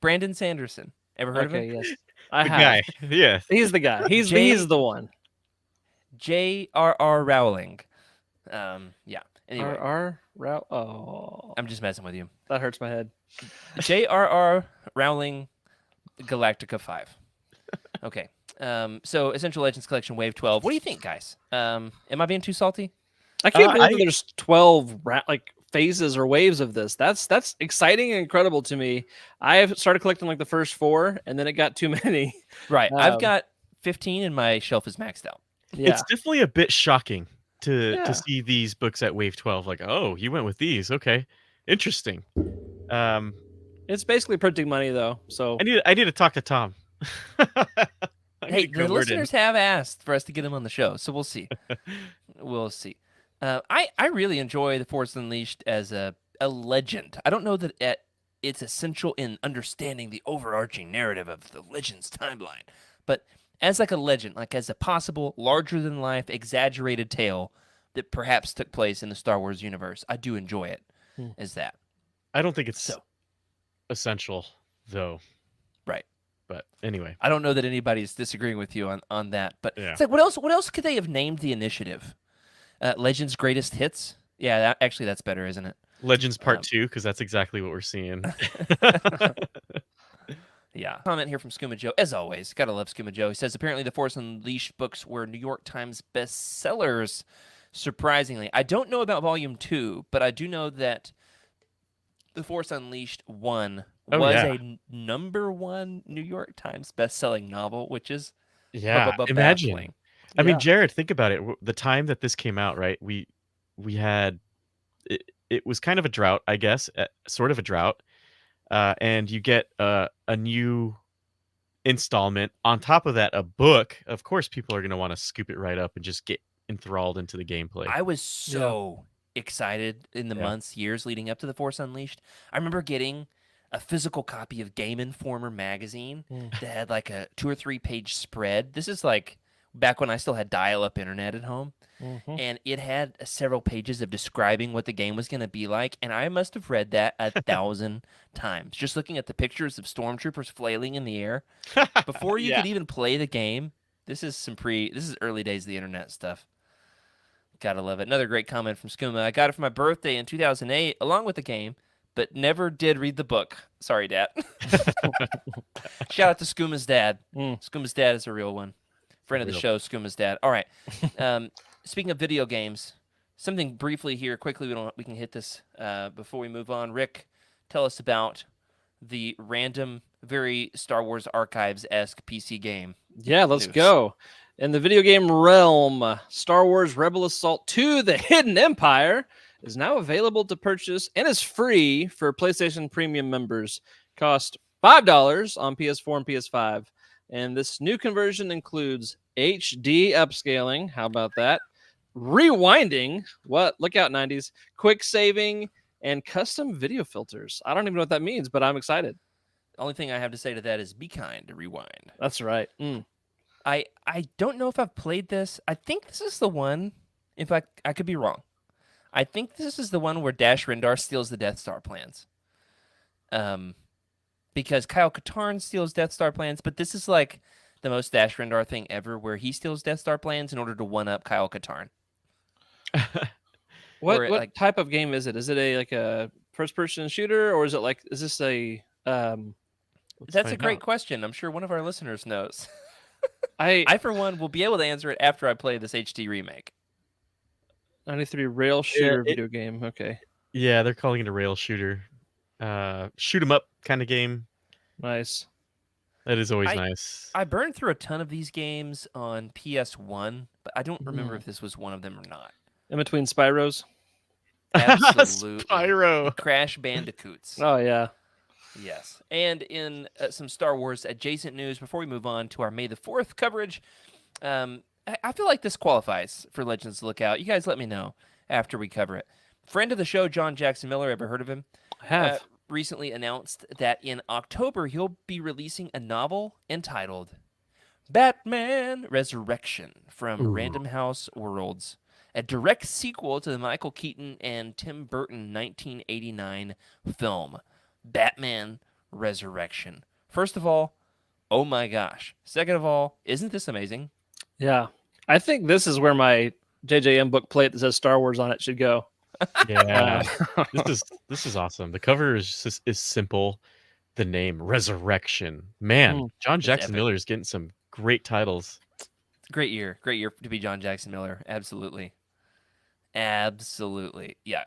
Brandon Sanderson. Ever heard of him? Yes. The guy. Yeah. He's the guy. He's the one. J.R.R. Rowling. Yeah. Anyway. Oh. I'm just messing with you. That hurts my head. J.R.R. Rowling, Galactica 5. Okay. So Essential Legends Collection Wave 12. What do you think, guys? Am I being too salty? I can't believe there's 12 phases or waves of this. That's exciting and incredible to me. I have started collecting like the first 4, and then it got too many. Right. I've got 15, and my shelf is maxed out. Yeah. It's definitely a bit shocking to see these books at wave 12. Like, oh, you went with these. Okay, interesting. It's basically printing money though. So I need to talk to Tom. Hey, the listeners have asked for us to get him on the show, so we'll see. We'll see. I really enjoy The Force Unleashed as a legend. I don't know that it's essential in understanding the overarching narrative of the Legends timeline, but as like a legend, like as a possible larger-than-life, exaggerated tale that perhaps took place in the Star Wars universe, I do enjoy it as that. I don't think it's essential, though. Right. But anyway. I don't know that anybody's disagreeing with you on that, but yeah. It's like, what else could they have named the initiative? Legends Greatest Hits? Yeah, actually that's better, isn't it? Legends Part 2, because that's exactly what we're seeing. Yeah. Comment here from Skooma Joe. As always, gotta love Skooma Joe. He says, apparently the Force Unleashed books were New York Times bestsellers, surprisingly. I don't know about Volume 2, but I do know that The Force Unleashed 1 Oh, was yeah. a #1 New York Times best-selling novel, which is Yeah, imagine. baffling. I mean, Yeah. Jared, think about it. The time that this came out, right? We had it was kind of a drought, I guess, sort of a drought. And you get a new installment. On top of that, a book. Of course, people are going to want to scoop it right up and just get enthralled into the gameplay. I was Yeah. so excited in the Yeah. years leading up to The Force Unleashed. I remember getting a physical copy of Game Informer magazine that had like a 2 or 3 page spread. This is like back when I still had dial-up internet at home, Mhm. and it had several pages of describing what the game was going to be like, and I must have read that 1,000 times. Just looking at the pictures of stormtroopers flailing in the air before you Yeah. could even play the game. This is early days of the internet stuff. Gotta love it. Another great comment from Skooma. I got it for my birthday in 2008 along with the game, but never did read the book. Sorry, Dad. Shout out to Skooma's dad. Mm. Skooma's dad is a real one. Friend of the Real. show, Skooma's dad. All right. Speaking of video games, something briefly here, quickly. We can hit this before we move on. Rick, tell us about the random, very Star Wars Archives-esque PC game. Yeah, let's News. go. In the video game realm, Star Wars Rebel Assault 2: The Hidden Empire is now available to purchase and is free for PlayStation Premium members. Cost $5 on PS4 and PS5. And this new conversion includes HD upscaling. How about that? Rewinding. What? Look out, 90s. Quick saving and custom video filters. I don't even know what that means, but I'm excited. The only thing I have to say to that is be kind to rewind. That's right. I don't know if I've played this. I think this is the one. In fact, I could be wrong. I think this is the one where Dash Rendar steals the Death Star plans. Because Kyle Katarn steals Death Star plans, but this is like the most Dash Rendar thing ever, where he steals Death Star plans in order to one up Kyle Katarn. What Or, what like- type of game is it? Is it a first person shooter, or is this a Let's That's a find great out. question. I'm sure one of our listeners knows. I I, for one, will be able to answer it after I play this HD remake. 93 rail shooter it- video game? Okay, Yeah, they're calling it a rail shooter. Shoot 'em up kind of game. nice. That is always nice. I burned through a ton of these games on PS1, but I don't remember if this was one of them or not. In between Spyros. Absolutely. Spyro. Crash Bandicoots. Oh yeah, Yes. And in some Star Wars adjacent news, before we move on to our May the 4th coverage, I feel like this qualifies for Legends to Look Out. You guys let me know after we cover it. Friend of the show, John Jackson Miller, ever heard of him? I have. Recently announced that in October he'll be releasing a novel entitled Batman Resurrection from Ooh. Random House Worlds, a direct sequel to the Michael Keaton and Tim Burton 1989 film Batman Resurrection. First of all, oh my gosh. Second of all, isn't this amazing? Yeah, I think this is where my JJM book plate that says Star Wars on it should go. Yeah. This is awesome. The cover is simple. The name Resurrection. Man, John It's Jackson epic. Miller is getting some great titles. Great year to be John Jackson Miller. Absolutely. Yeah.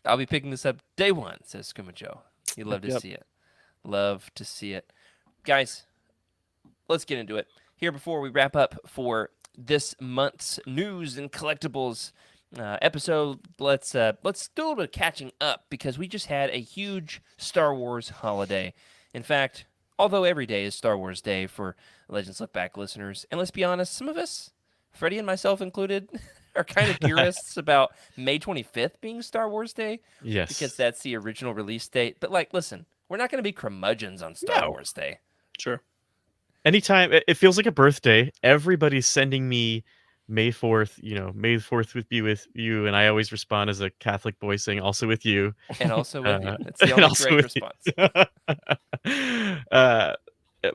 I'll be picking this up day one, says Skooma Joe. You'd love to Yep. see it. Love to see it. Guys, let's get into it. Here, before we wrap up for this month's news and collectibles episode, let's do a little bit of catching up because we just had a huge Star Wars holiday. In fact, although every day is Star Wars Day for Legends Look Back listeners, and let's be honest, some of us, Freddie and myself included, are kind of purists about May 25th being Star Wars Day Yes. because that's the original release date. But listen, we're not going to be curmudgeons on Star No. Wars Day. Sure. Anytime it feels like a birthday, everybody's sending me May 4th, May 4th be with you. And I always respond as a Catholic boy saying also with you. And also with you. That's the and only also correct with you. response.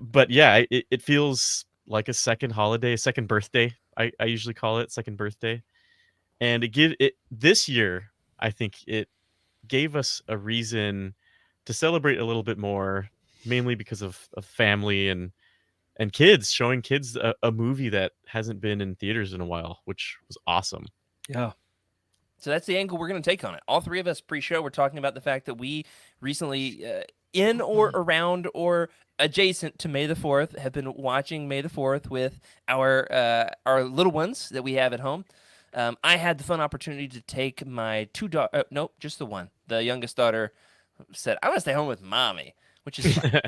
But yeah, it feels like a second holiday, a second birthday. I usually call it second birthday. And this year, I think it gave us a reason to celebrate a little bit more, mainly because of family and kids, showing kids a movie that hasn't been in theaters in a while, which was awesome. Yeah. So that's the angle we're going to take on it. All three of us pre-show were talking about the fact that we recently in or around or adjacent to May the 4th have been watching May the 4th with our little ones that we have at home. I had the fun opportunity to take my two daughters. Nope, just the one. The youngest daughter said, "I want to stay home with mommy," which is fine.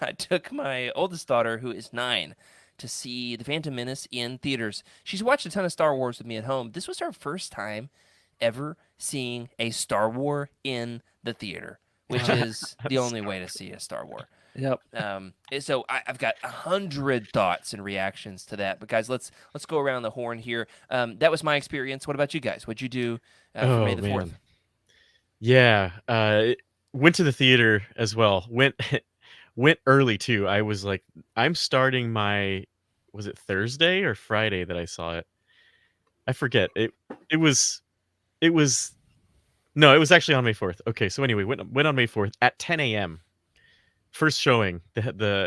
I took my oldest daughter, who is 9, to see The Phantom Menace in theaters. She's watched a ton of Star Wars with me at home. This was her first time ever seeing a Star Wars in the theater, which is the only way to see a Star Wars. Yep. So I've got 100 thoughts and reactions to that. But guys, let's go around the horn here. That was my experience. What about you guys? What'd you do for May the 4th? Yeah, went to the theater as well. Went early too. I was like, I'm starting my, was it Thursday or Friday that I saw it? I forget. It was no, it was actually on May 4th. Okay, so anyway, went on May 4th at 10 a.m. First showing.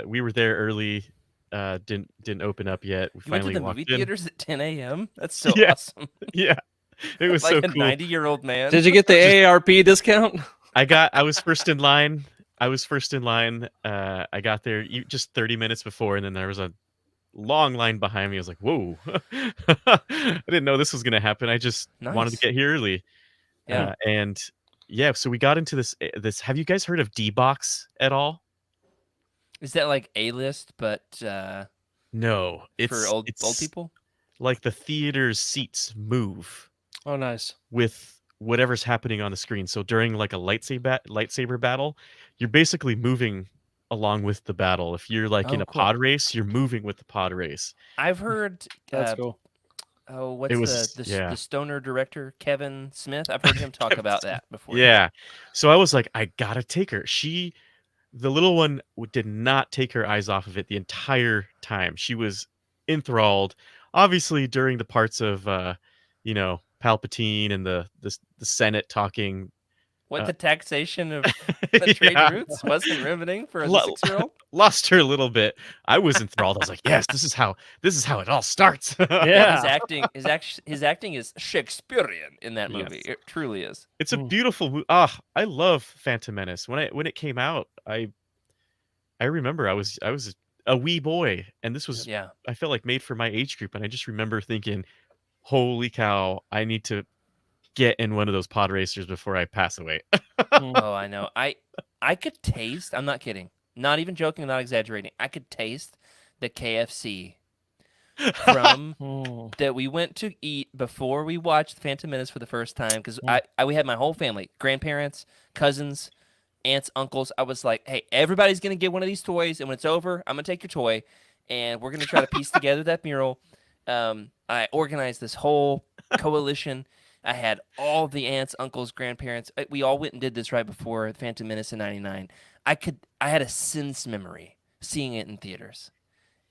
We were there early. Didn't open up yet. We You went to finally the walked movie in. theaters at 10 a.m.? That's so Yeah. awesome. Yeah, it was like so a cool. 90-year-old man. Did you get the AARP discount? I was first in line. I got there just 30 minutes before, and then there was a long line behind me. I was like, whoa. I didn't know this was going to happen. I just wanted to Nice. get here early. Yeah. And yeah, so we got into this. Have you guys heard of D-Box at all? Is that like A-list, but No, for old people? Like the theater's seats move Oh, nice. with whatever's happening on the screen. So during like a lightsaber battle, you're basically moving along with the battle. If you're like in Oh, a cool. pod race, you're moving with the pod race. I've heard That's cool. Oh, what's It was- the yeah. stoner director, Kevin Smith? I've heard him talk about that before. Yeah. So I was like, I gotta take her. The little one did not take her eyes off of it the entire time. She was enthralled. Obviously, during the parts of, Palpatine and the Senate talking. What the taxation of the trade Yeah. routes wasn't riveting for a Lo- 6-year-old? Lost her a little bit. I was enthralled. I was like, yes, this is how it all starts. Yeah. His acting is Shakespearean in that movie. Yes. It truly is. It's a Mm. beautiful movie. I love Phantom Menace. When it came out, I remember I was a wee boy, and this was Yeah. I felt like made for my age group, and I just remember thinking, holy cow, I need to get in one of those pod racers before I pass away. Oh, I know. I could taste. I'm not kidding. Not even joking. Not exaggerating. I could taste the KFC from Mm. that we went to eat before we watched The Phantom Menace for the first time because we had my whole family, grandparents, cousins, aunts, uncles. I was like, hey, everybody's gonna get one of these toys, and when it's over, I'm gonna take your toy, and we're gonna try to piece together that mural. I organized this whole coalition. I had all the aunts, uncles, grandparents. We all went and did this right before Phantom Menace in '99. I had a sense memory seeing it in theaters,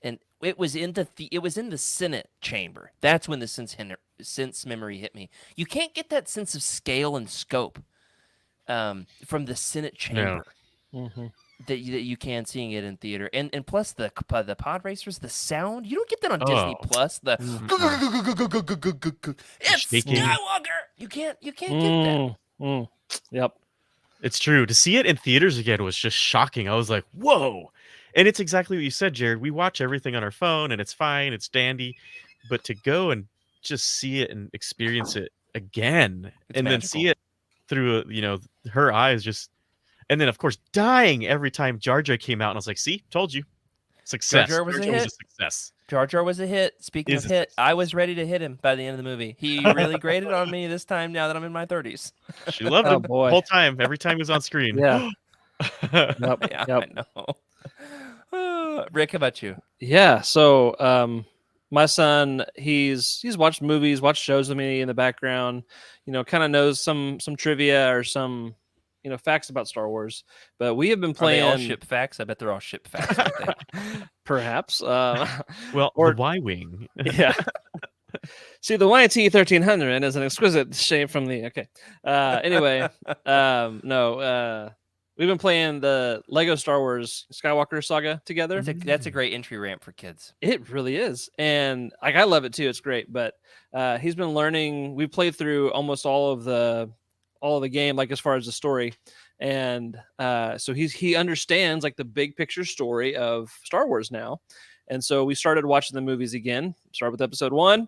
and it was in the Senate chamber. That's when the sense memory hit me. You can't get that sense of scale and scope from the Senate chamber Mm-hmm. that you can seeing it in theater, and plus the pod racers, the sound you don't get that on Disney Oh. Plus. The it's Shaking. Skywalker. You can't get that. Mm. Yep. It's true. To see it in theaters again was just shocking. I was like, whoa. And it's exactly what you said, Jared. We watch everything on our phone and it's fine, it's dandy. But to go and just see it and experience it again It's and then magical. see it through, her eyes and then of course dying every time Jar Jar came out. And I was like, see, told you. Success. Jar Jar was a was a hit. success. Jar Jar was a hit. Speaking Is of a hit, success. I was ready to hit him by the end of the movie. He really graded on me this time now that I'm in my 30s. She loved Oh, him boy. the whole time. Every time he was on screen. Yeah. Yep. Yeah, Yep. I know. Rick, how about you? Yeah. So, my son, he's watched movies, watched shows with me in the background. Kind of knows some trivia or some facts about Star Wars. But we have been Are they playing all ship facts? I bet they're all ship facts, aren't they? perhaps. Well, Or- the Y-wing. Yeah. See, the YT 1300 is an exquisite shape from the. Okay. Anyway, no. We've been playing the Lego Star Wars Skywalker saga together. That's a great entry ramp for kids. It really is, and I love it too. It's great, but he's been learning. We played through almost all of the game, like as far as the story, and so he understands like the big picture story of Star Wars now. And so we started watching the movies again. Start with episode 1,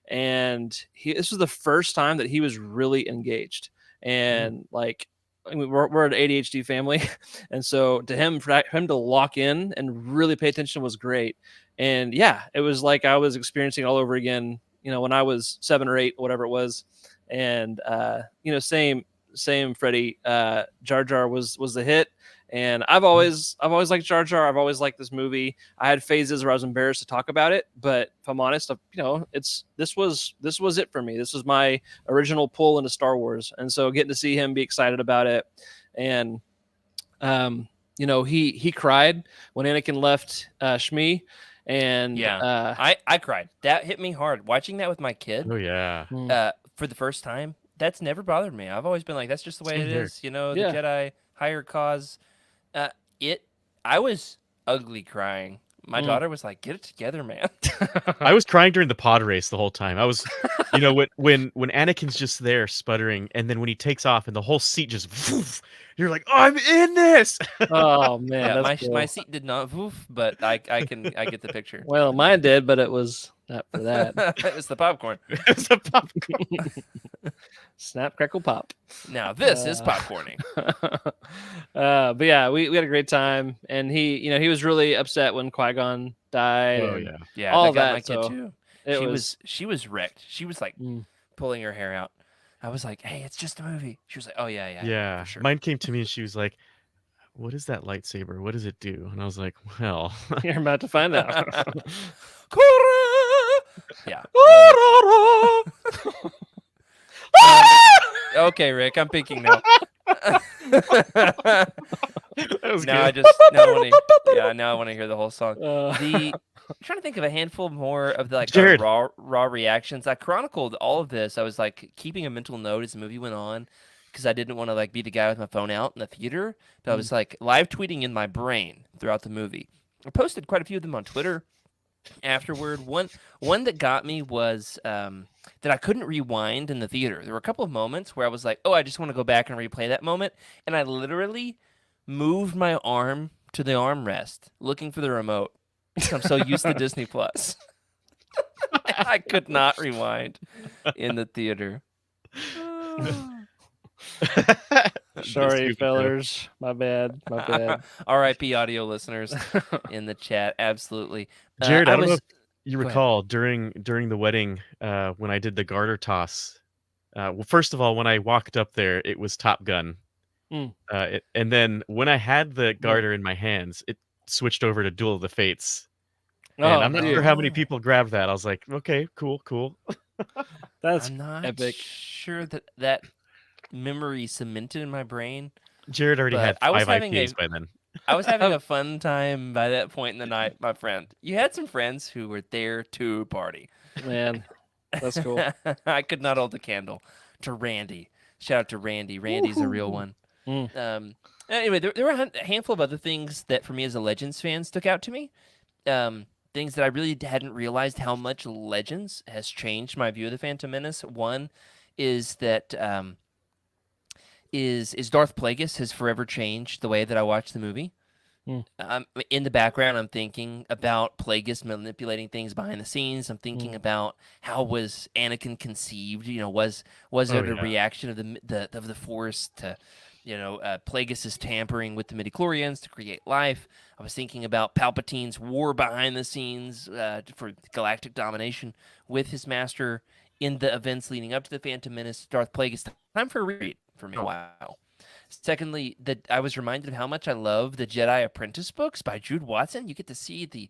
and this was the first time that he was really engaged. And like, I mean, we're an ADHD family, and so to him, for him to lock in and really pay attention was great. And yeah, it was like I was experiencing all over again, when I was 7 or 8, whatever it was. And same Freddie. Jar Jar was the hit, and I've always liked Jar Jar. I've always liked this movie. I had phases where I was embarrassed to talk about it, but if I'm honest, this was it for me. This was my original pull into Star Wars, and so getting to see him be excited about it, and he cried when Anakin left Shmi, and I cried. That hit me hard watching that with my kid. Oh yeah. For the first time. That's never bothered me. I've always been like, that's just the way Same it here. is. The Jedi higher cause. I was ugly crying. My daughter was like, "Get it together, man." I was crying during the pod race the whole time. I was, when Anakin's just there sputtering, and then when he takes off and the whole seat just, woof, you're like, "Oh, I'm in this." Oh man, Yeah, that's cool. my seat did not woof, but I get the picture. Well, mine did, but it was not for that. It was the popcorn. It's a popcorn. Snap, crackle, pop. Now this is popcorning. But yeah, we had a great time, and he was really upset when Qui-Gon died. Oh and yeah. Yeah, all that got that, my kid so too. She was wrecked. She was like Mm. pulling her hair out. I was like, "Hey, it's just a movie." She was like, "Oh yeah, Yeah. for sure." Mine came to me and she was like, "What is that lightsaber? What does it do?" And I was like, "Well." You're about to find out. Yeah. Okay, Rick, I'm thinking now. That was Now good. now I want to hear the whole song. I'm trying to think of a handful more of the Jared. raw reactions. I chronicled all of this. I was like keeping a mental note as the movie went on because I didn't want to like be the guy with my phone out in the theater. But I was like live tweeting in my brain throughout the movie. I posted quite a few of them on Twitter afterward. One that got me was that I couldn't rewind in the theater. There were a couple of moments where I was like, "Oh, I just want to go back and replay that moment," and I literally moved my arm to the armrest looking for the remote. I'm so used to Disney Plus. I could not rewind in the theater. Sorry, fellers. My bad. R.I.P. audio listeners in the chat. Absolutely. Jared, I don't know if you Go ahead. recall during the wedding when I did the garter toss. Well, first of all, when I walked up there, it was Top Gun. And then when I had the garter in my hands, it switched over to Duel of the Fates. And I'm not sure how many people grabbed that. I was like, okay, cool. That's I'm not epic. sure that memory cemented in my brain. Jared already had I was 5 having IPAs by then. I was having a fun time by that point in the night, my friend. You had some friends who were there to party. Man, that's cool. I could not hold the candle to Randy. Shout out to Randy. Randy's a real one. Anyway, there were a handful of other things that, for me as a Legends fan, stuck out to me. Things that I really hadn't realized how much Legends has changed my view of the Phantom Menace. One is that is Darth Plagueis has forever changed the way that I watch the movie. In the background, I'm thinking about Plagueis manipulating things behind the scenes. I'm thinking about how was Anakin conceived. Was it a reaction of the Force to Plagueis' tampering with the midichlorians to create life? I was thinking about Palpatine's war behind the scenes for galactic domination with his master in the events leading up to the Phantom Menace. Darth Plagueis, time for a reread for me. Wow. Secondly, that I was reminded of how much I love the Jedi Apprentice books by Jude Watson. You get to see the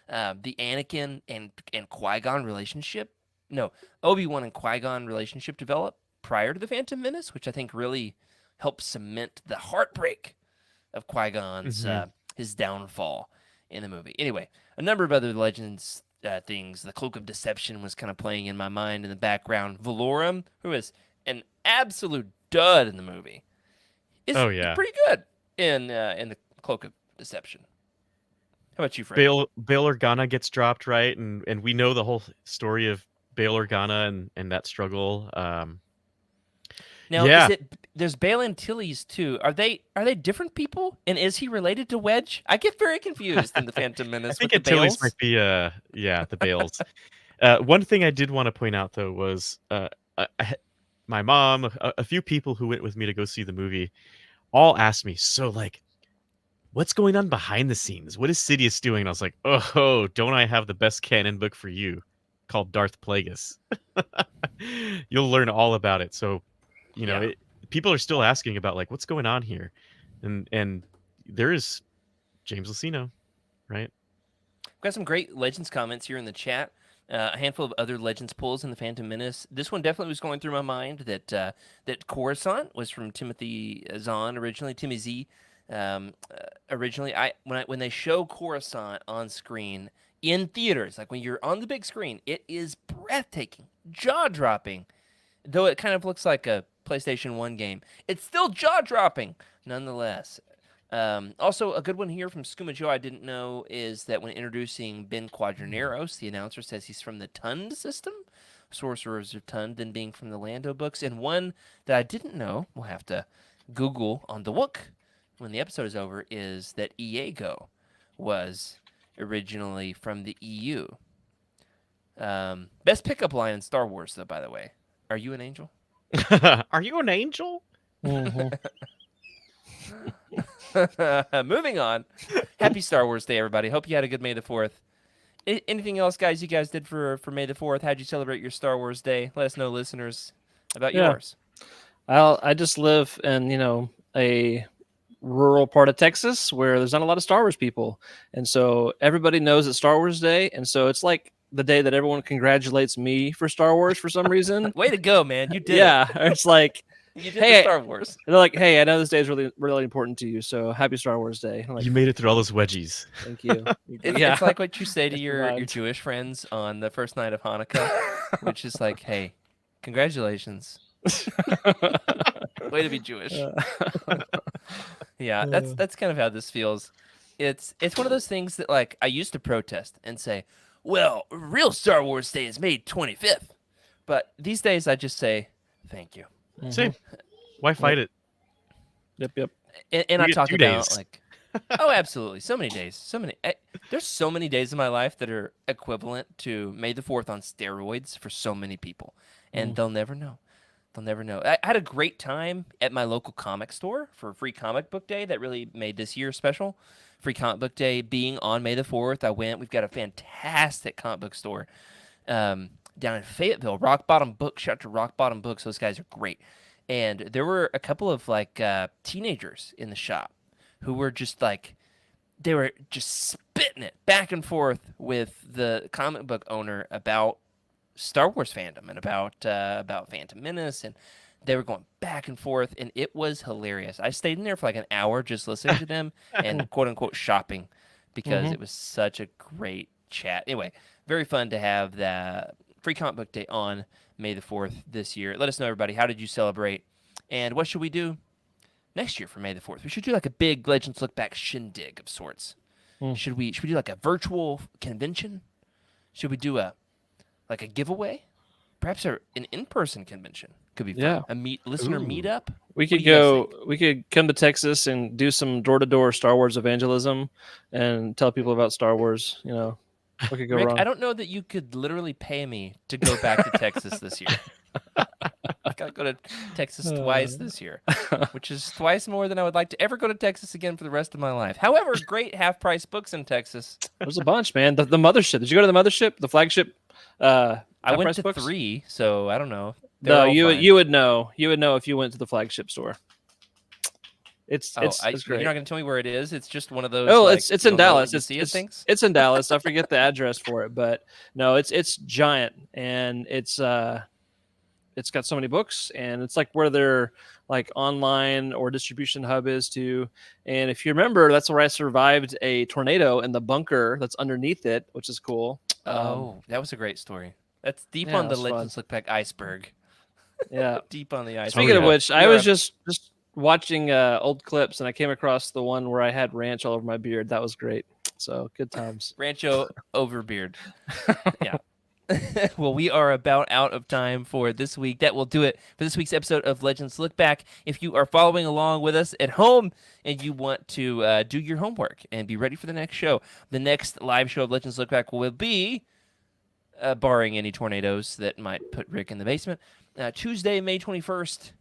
Anakin and Qui-Gon relationship. No, Obi-Wan and Qui-Gon relationship develop prior to the Phantom Menace, which I think really helps cement the heartbreak of Qui-Gon's his downfall in the movie. Anyway, a number of other Legends things. The Cloak of Deception was kind of playing in my mind in the background. Valorum, who is an absolute dud in the movie, is pretty good in the Cloak of Deception. How about you, Fred? Bail Organa gets dropped, right? And we know the whole story of Bail Organa and that struggle. Now, Yeah. there's Bale Antilles too. Are they different people? And is he related to Wedge? I get very confused in the Phantom I Menace think with the Antilles Bales. might be the Bales. One thing I did want to point out though was my mom, a few people who went with me to go see the movie, all asked me, so like, what's going on behind the scenes? What is Sidious doing? And I was like, oh, don't I have the best canon book for you, called Darth Plagueis? You'll learn all about it. So, Yeah. people are still asking about like what's going on here, and there is James Luceno, right? We've got some great Legends comments here in the chat. A handful of other Legends pulls in the Phantom Menace. This one definitely was going through my mind that Coruscant was from Timothy Zahn originally, Timmy Z. Originally, when they show Coruscant on screen in theaters, like when you're on the big screen, it is breathtaking, jaw dropping. Though it kind of looks like a PlayStation 1 game, it's still jaw dropping nonetheless. Also, a good one here from Skooma Joe I didn't know is that when introducing Ben Quadraneros, the announcer says he's from the Tund system, Sorcerers of Tund, then being from the Lando books. And one that I didn't know, we'll have to Google on the Wook when the episode is over, is that Iago was originally from the EU. Best pickup line in Star Wars, though, by the way. Are you an angel? Are you an angel? Mhm. Moving on. Happy Star Wars Day, everybody. Hope you had a good May the 4th. Anything else, guys, you guys did for May the 4th? How'd you celebrate your Star Wars Day? Let us know, listeners, about Yeah. yours. I just live in a rural part of Texas where there's not a lot of Star Wars people, and so everybody knows it's Star Wars Day, and so it's like the day that everyone congratulates me for Star Wars for some reason. Way to go, man. You did Yeah, it's like it. You did Hey, the Star Wars. they're like, hey, I know this day is really really important to you, so happy Star Wars Day. I'm like, You made it through all those wedgies. thank you. It's like what you say to I your survived. Jewish friends on the first night of Hanukkah, which is like, hey, congratulations. Way to be Jewish. Yeah, that's kind of how this feels. It's one of those things that like I used to protest and say, well, real Star Wars Day is May 25th. But these days I just say, thank you. Same. Why fight it? Yep. And We I get talk 2 about days. like, oh, absolutely. So many days. There's so many days in my life that are equivalent to May the 4th on steroids for so many people. And they'll never know. They'll never know. I had a great time at my local comic store for Free Comic Book Day. That really made this year special. Free Comic Book Day being on May the 4th. I went. We've got a fantastic comic book store down in Fayetteville. Rock Bottom Books. Shout out to Rock Bottom Books. Those guys are great. And there were a couple of like teenagers in the shop who were just like, they were just spitting it back and forth with the comic book owner about Star Wars fandom and about Phantom Menace, and they were going back and forth, and it was hilarious. I stayed in there for like an hour just listening to them and quote unquote shopping because it was such a great chat. Anyway, very fun to have the Free Comic Book Day on May the 4th this year. Let us know, everybody, how did you celebrate, and what should we do next year for May the 4th? We should do like a big Legends Look Back shindig of sorts. Should we do like a virtual convention? Should we do a giveaway? Perhaps an in-person convention could be fun. Yeah. A listener Ooh. meetup. We What do could you guys go. think? We could come to Texas and do some door-to-door Star Wars evangelism, and tell people about Star Wars. What could go Rick, wrong? I don't know that you could literally pay me to go back to Texas this year. I gotta go to Texas twice this year, which is twice more than I would like to ever go to Texas again for the rest of my life. However, great half-price books in Texas. There's a bunch, man. The mothership. Did you go to the mothership? The flagship? I went half-price to books? 3, so I don't know. They're No, all you fine. you would know. You would know if you went to the flagship store. It's You're great. not gonna tell me where it is. It's just one of those. Oh, like, it's you'll in know when Dallas. you It's see it it's, things. it's in Dallas. I forget the address for it, but no, it's giant, and it's got so many books, and it's like where their like online or distribution hub is too. And if you remember, that's where I survived a tornado in the bunker that's underneath it, which is cool. That was a great story. That's deep yeah, on the that's fun. Legends Look Back iceberg. Yeah. Deep on the iceberg. Speaking of yeah. which, I You're was a- just watching old clips, and I came across the one where I had ranch all over my beard. That was great. So good times. Rancho Overbeard. Yeah. Well, we are about out of time for this week. That will do it for this week's episode of Legends Look Back. If you are following along with us at home and you want to do your homework and be ready for the next show, the next live show of Legends Look Back will be, barring any tornadoes that might put Rick in the basement, Tuesday, May 21st,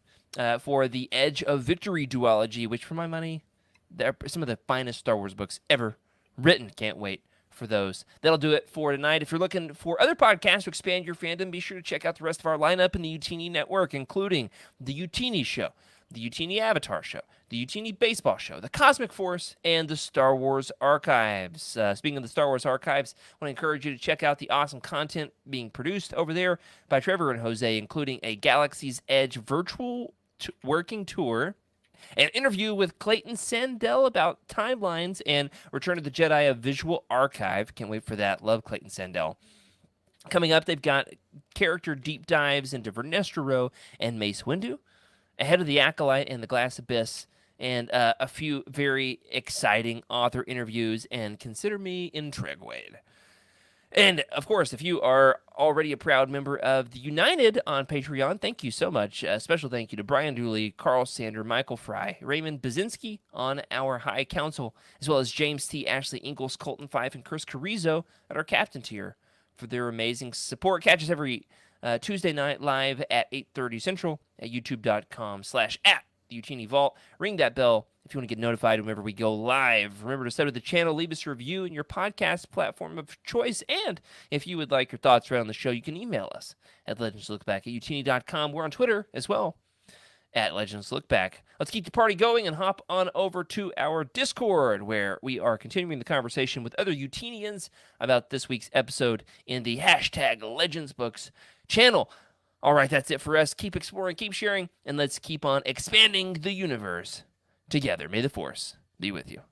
for the Edge of Victory duology, which for my money, they're some of the finest Star Wars books ever written. Can't wait for those. That'll do it for tonight. If you're looking for other podcasts to expand your fandom, be sure to check out the rest of our lineup in the Utini Network, including the Utini Show, the Utini Avatar Show, the Utini Baseball Show, the Cosmic Force, and the Star Wars Archives. Speaking of the Star Wars Archives, I want to encourage you to check out the awesome content being produced over there by Trevor and Jose, including a Galaxy's Edge virtual working tour, an interview with Clayton Sandell about timelines, and Return of the Jedi, a visual archive. Can't wait for that. Love Clayton Sandell. Coming up, they've got character deep dives into Vernestra Rowe and Mace Windu, Ahead of the Acolyte and the Glass Abyss, and a few very exciting author interviews, and consider me intrigued. And, of course, if you are already a proud member of the United on Patreon, thank you so much. A special thank you to Brian Dooley, Carl Sander, Michael Fry, Raymond Bazinski on our High Council, as well as James T., Ashley Ingalls, Colton Fife, and Chris Carrizo at our Captain tier for their amazing support. Catch us every Tuesday night live at 8:30 Central at youtube.com/@theUtini Vault. Ring that bell if you want to get notified whenever we go live. Remember to sub to the channel, leave us a review in your podcast platform of choice, and if you would like your thoughts around the show, you can email us at legendslookback@utini.com. We're on Twitter as well, at legendslookback. Let's keep the party going and hop on over to our Discord, where we are continuing the conversation with other Utinians about this week's episode in the #LegendsBooks channel. All right, that's it for us. Keep exploring, keep sharing, and let's keep on expanding the universe together. May the Force be with you.